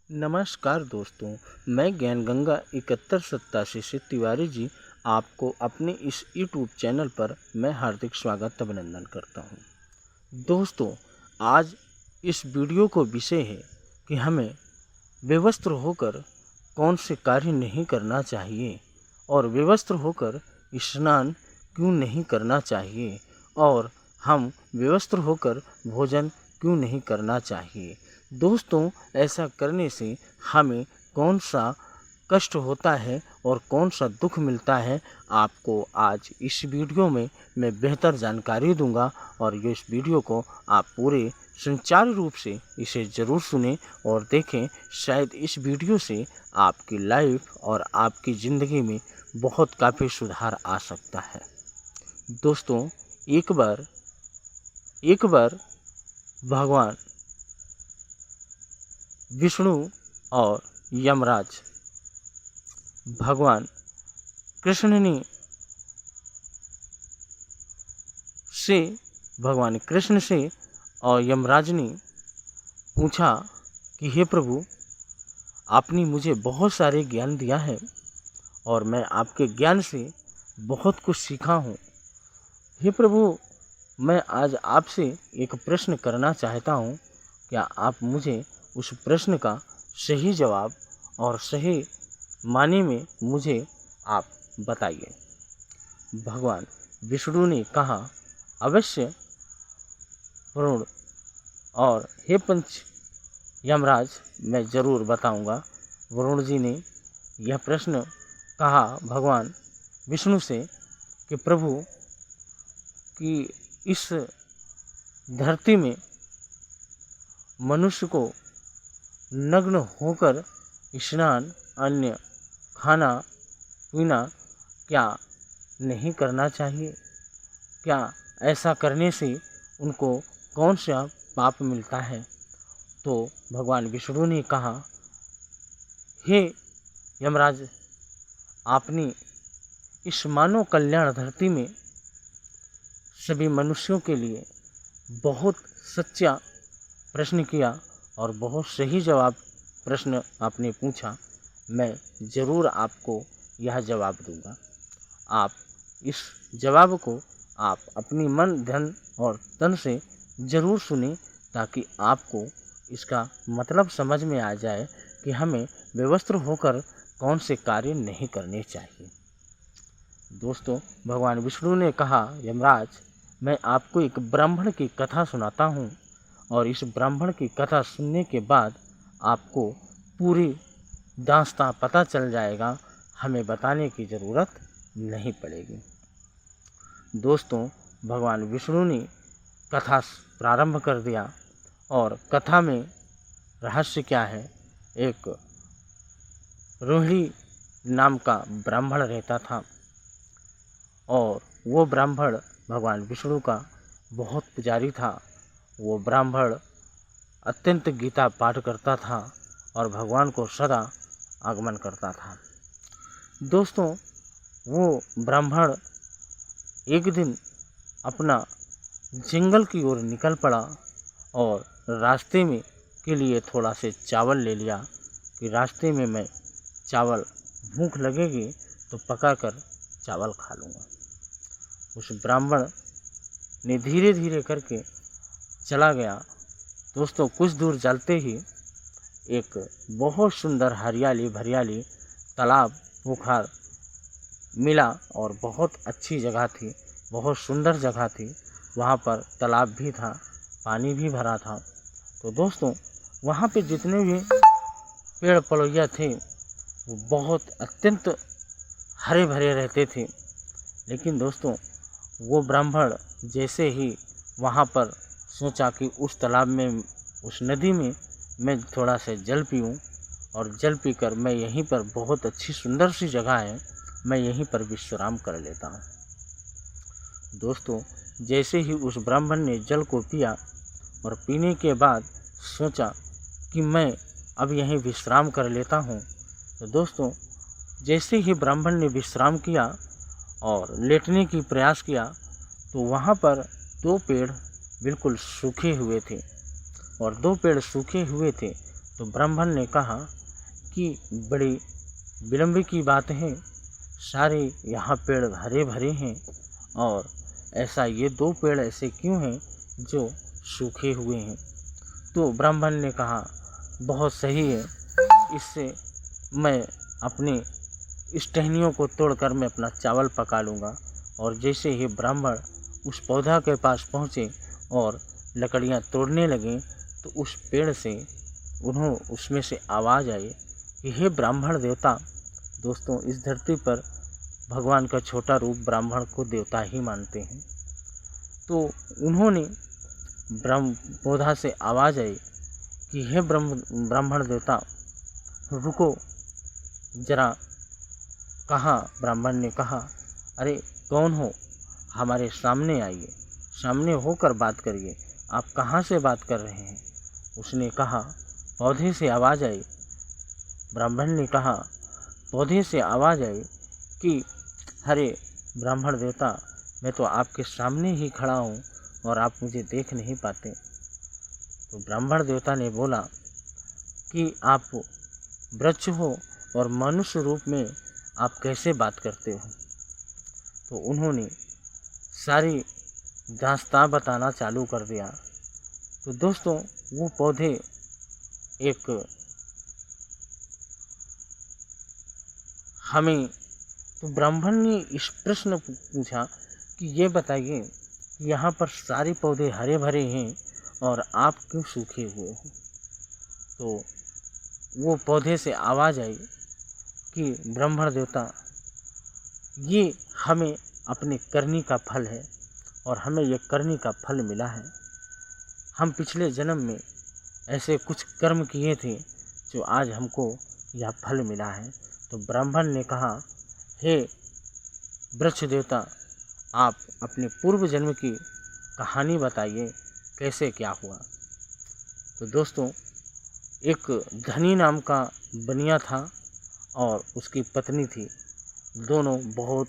नमस्कार दोस्तों, मैं ज्ञान गंगा 7187 से तिवारी जी आपको अपने इस यूट्यूब चैनल पर मैं हार्दिक स्वागत अभिनंदन करता हूं। दोस्तों, आज इस वीडियो को विषय है कि हमें बेवस्त्र होकर कौन से कार्य नहीं करना चाहिए और बेवस्त्र होकर स्नान क्यों नहीं करना चाहिए और हम बेवस्त्र होकर भोजन क्यों नहीं करना चाहिए। दोस्तों, ऐसा करने से हमें कौन सा कष्ट होता है और कौन सा दुख मिलता है, आपको आज इस वीडियो में मैं बेहतर जानकारी दूंगा और इस वीडियो को आप पूरे सुचारू रूप से इसे ज़रूर सुनें और देखें। शायद इस वीडियो से आपकी लाइफ और आपकी ज़िंदगी में बहुत काफ़ी सुधार आ सकता है। दोस्तों, एक बार भगवान विष्णु और यमराज भगवान कृष्ण से और यमराज ने पूछा कि हे प्रभु, आपने मुझे बहुत सारे ज्ञान दिया है और मैं आपके ज्ञान से बहुत कुछ सीखा हूँ। हे प्रभु, मैं आज आपसे एक प्रश्न करना चाहता हूँ। क्या आप मुझे उस प्रश्न का सही जवाब और सही माने में मुझे आप बताइए। भगवान विष्णु ने कहा, अवश्य वरुण और हे पंच यमराज, मैं ज़रूर बताऊंगा। वरुण जी ने यह प्रश्न कहा भगवान विष्णु से कि प्रभु, कि इस धरती में मनुष्य को नग्न होकर स्नान, अन्य खाना पीना क्या नहीं करना चाहिए? क्या ऐसा करने से उनको कौन सा पाप मिलता है? तो भगवान विष्णु ने कहा, हे यमराज, आपने इस मानव कल्याण धरती में सभी मनुष्यों के लिए बहुत सच्चा प्रश्न किया और बहुत सही जवाब प्रश्न आपने पूछा। मैं ज़रूर आपको यह जवाब दूंगा। आप इस जवाब को आप अपनी मन, धन और तन से ज़रूर सुने, ताकि आपको इसका मतलब समझ में आ जाए कि हमें बेवस्त्र होकर कौन से कार्य नहीं करने चाहिए। दोस्तों, भगवान विष्णु ने कहा, यमराज, मैं आपको एक ब्राह्मण की कथा सुनाता हूँ और इस ब्राह्मण की कथा सुनने के बाद आपको पूरी दास्तां पता चल जाएगा, हमें बताने की ज़रूरत नहीं पड़ेगी। दोस्तों, भगवान विष्णु ने कथा प्रारंभ कर दिया और कथा में रहस्य क्या है। एक रोहिणी नाम का ब्राह्मण रहता था और वो ब्राह्मण भगवान विष्णु का बहुत पुजारी था। वो ब्राह्मण अत्यंत गीता पाठ करता था और भगवान को सदा आगमन करता था। दोस्तों, वो ब्राह्मण एक दिन अपना जंगल की ओर निकल पड़ा और रास्ते में के लिए थोड़ा से चावल ले लिया कि रास्ते में मैं चावल भूख लगेगी तो पकाकर चावल खा लूँगा। उस ब्राह्मण ने धीरे धीरे करके चला गया। दोस्तों, कुछ दूर चलते ही एक बहुत सुंदर हरियाली भरियाली तालाब पोखर मिला और बहुत अच्छी जगह थी, बहुत सुंदर जगह थी। वहाँ पर तालाब भी था, पानी भी भरा था। तो दोस्तों, वहाँ पे जितने भी पेड़ पौधे थे वो बहुत अत्यंत हरे भरे रहते थे। लेकिन दोस्तों, वो ब्राह्मण जैसे ही वहाँ पर सोचा कि उस तालाब में, उस नदी में मैं थोड़ा सा जल पीऊँ और जल पीकर मैं यहीं पर, बहुत अच्छी सुंदर सी जगह है, मैं यहीं पर विश्राम कर लेता हूँ। दोस्तों, जैसे ही उस ब्राह्मण ने जल को पिया और पीने के बाद सोचा कि मैं अब यहीं विश्राम कर लेता हूँ, तो दोस्तों, जैसे ही ब्राह्मण ने विश्राम किया और लेटने की प्रयास किया तो वहाँ पर दो पेड़ बिल्कुल सूखे हुए थे और दो पेड़ सूखे हुए थे तो ब्राह्मण ने कहा कि बड़ी विलंब की बात है, सारे यहाँ पेड़ हरे भरे हैं और ऐसा ये 2 पेड़ ऐसे क्यों हैं जो सूखे हुए हैं। तो ब्राह्मण ने कहा बहुत सही है, इससे मैं अपनी इस टहनियों को तोड़कर मैं अपना चावल पका लूँगा। और जैसे ही ब्राह्मण उस पौधा के पास पहुँचे और लकड़ियाँ तोड़ने लगे तो उस पेड़ से उसमें से आवाज़ आई कि हे ब्राह्मण देवता। दोस्तों, इस धरती पर भगवान का छोटा रूप ब्राह्मण को देवता ही मानते हैं। तो उन्होंने पौधा से आवाज़ आई कि हे ब्राह्मण देवता रुको जरा। कहा, ब्राह्मण ने कहा, अरे कौन हो, हमारे सामने आइए, सामने होकर बात करिए, आप कहाँ से बात कर रहे हैं। उसने कहा, पौधे से आवाज़ आई। ब्राह्मण ने कहा, पौधे से आवाज़ आई कि अरे ब्राह्मण देवता, मैं तो आपके सामने ही खड़ा हूँ और आप मुझे देख नहीं पाते। तो ब्राह्मण देवता ने बोला कि आप वृक्ष हो और मनुष्य रूप में आप कैसे बात करते हो। तो उन्होंने सारी दास्तां बताना चालू कर दिया। तो दोस्तों, वो पौधे एक हमें तो ब्राह्मण ने इस प्रश्न पूछा कि ये बताइए कि यहाँ पर सारे पौधे हरे भरे हैं और आप क्यों सूखे हुए हो। तो वो पौधे से आवाज़ आई कि ब्राह्मण देवता, ये हमें अपने करनी का फल है और हमें ये करनी का फल मिला है। हम पिछले जन्म में ऐसे कुछ कर्म किए थे जो आज हमको यह फल मिला है। तो ब्राह्मण ने कहा, हे वृक्ष देवता, आप अपने पूर्व जन्म की कहानी बताइए, कैसे क्या हुआ। तो दोस्तों, एक धनी नाम का बनिया था और उसकी पत्नी थी। दोनों बहुत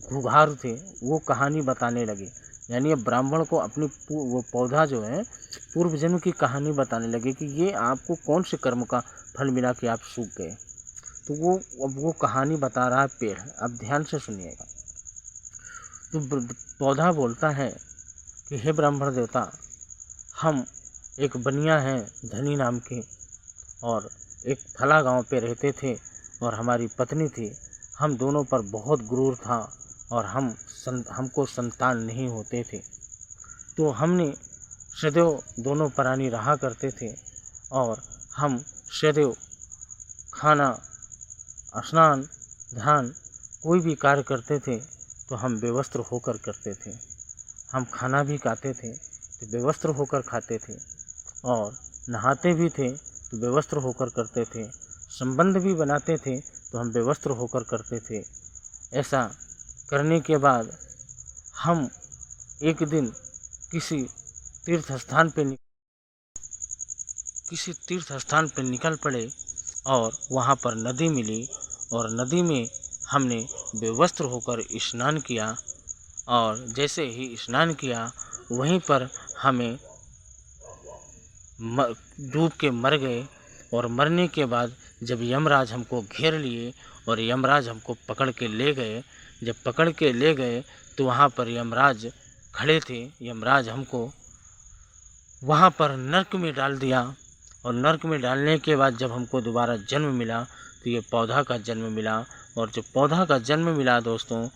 घुघारू थे। वो कहानी बताने लगे, यानी ब्राह्मण को अपनी वो पौधा जो है पूर्व जन्म की कहानी बताने लगे कि ये आपको कौन से कर्म का फल मिला कि आप सूख गए। तो वो कहानी बता रहा है पेड़। अब ध्यान से सुनिएगा। तो पौधा बोलता है कि हे ब्राह्मण देवता, हम एक बनिया हैं धनी नाम के और एक फला गांव पे रहते थे और हमारी पत्नी थी। हम दोनों पर बहुत गुरूर था और हमको संतान नहीं होते थे। तो हमने सदैव दोनों प्राणी रहा करते थे और हम सदैव खाना, स्नान, ध्यान कोई भी कार्य करते थे तो हम बेवस्त्र होकर करते थे। हम खाना भी खाते थे तो बेवस्त्र होकर खाते थे और नहाते भी थे तो बेवस्त्र होकर करते थे। संबंध भी बनाते थे तो हम बेवस्त्र होकर करते थे। ऐसा करने के बाद हम एक दिन किसी तीर्थ स्थान पर निकल पड़े और वहाँ पर नदी मिली और नदी में हमने बेवस्त्र होकर स्नान किया और जैसे ही स्नान किया वहीं पर हमें डूब के मर गए। और मरने के बाद जब यमराज हमको घेर लिए और यमराज हमको पकड़ के ले गए, जब पकड़ के ले गए तो वहाँ पर यमराज खड़े थे। यमराज हमको वहाँ पर नरक में डाल दिया और नरक में डालने के बाद जब हमको दोबारा जन्म मिला तो ये पौधा का जन्म मिला। और जब पौधा का जन्म मिला दोस्तों,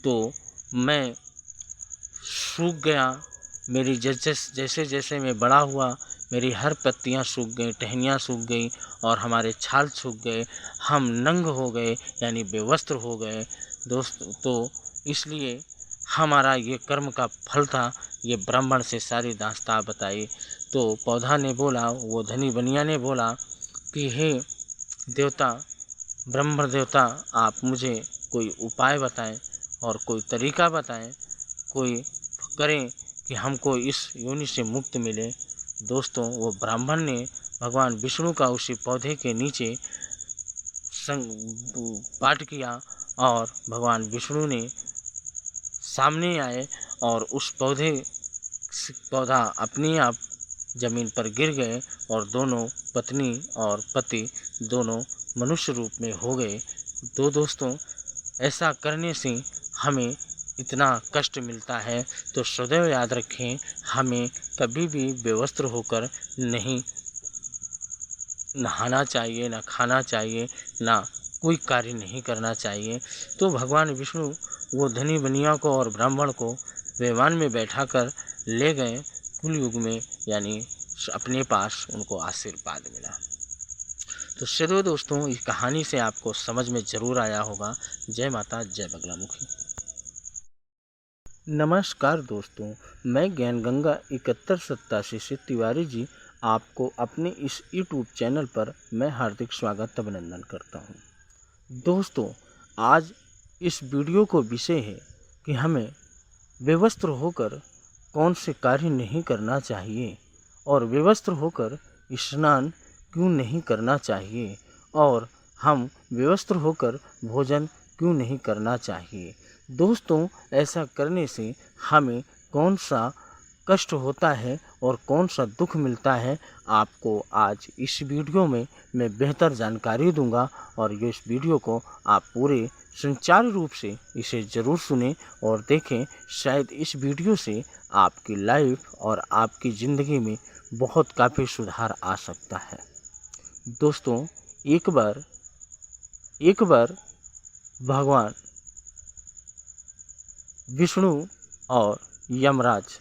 तो मैं सूख गया। मेरी जैसे जैसे मैं बड़ा हुआ मेरी हर पत्तियां सूख गई, टहनियाँ सूख गई और हमारे छाल सूख गए। हम नंग हो गए, यानी बेवस्त्र हो गए दोस्त। तो इसलिए हमारा ये कर्म का फल था। ये ब्राह्मण से सारी दास्तां बताई। तो पौधा ने बोला, वो धनी बनिया ने बोला कि हे देवता, ब्रह्म देवता, आप मुझे कोई उपाय बताएं और कोई तरीका बताएं, कोई करें कि हमको इस योनि से मुक्त मिले। दोस्तों, वो ब्राह्मण ने भगवान विष्णु का उसी पौधे के नीचे पाठ किया और भगवान विष्णु ने सामने आए और उस पौधा अपने आप जमीन पर गिर गए और दोनों पत्नी और पति दोनों मनुष्य रूप में हो गए। तो दोस्तों, ऐसा करने से हमें इतना कष्ट मिलता है, तो सदैव याद रखें, हमें कभी भी बेवस्त्र होकर नहीं नहाना चाहिए, ना खाना चाहिए, ना कोई कार्य नहीं करना चाहिए। तो भगवान विष्णु वो धनी बनिया को और ब्राह्मण को विमान में बैठाकर ले गए कुलयुग में, यानी अपने पास उनको आशीर्वाद मिला। तो चलिए दोस्तों, इस कहानी से आपको समझ में ज़रूर आया होगा। जय माता, जय बगलामुखी। नमस्कार दोस्तों, मैं ज्ञान गंगा 7187 से तिवारी जी आपको अपने इस यूट्यूब चैनल पर मैं हार्दिक स्वागत अभिनंदन करता हूं। दोस्तों, आज इस वीडियो को विषय है कि हमें बेवस्त्र होकर कौन से कार्य नहीं करना चाहिए और बेवस्त्र होकर स्नान क्यों नहीं करना चाहिए और हम बेवस्त्र होकर भोजन क्यों नहीं करना चाहिए। दोस्तों, ऐसा करने से हमें कौन सा कष्ट होता है और कौन सा दुख मिलता है, आपको आज इस वीडियो में मैं बेहतर जानकारी दूंगा। और ये इस वीडियो को आप पूरे सुचारू रूप से इसे ज़रूर सुनें और देखें। शायद इस वीडियो से आपकी लाइफ और आपकी ज़िंदगी में बहुत काफ़ी सुधार आ सकता है। दोस्तों, एक बार भगवान विष्णु और यमराज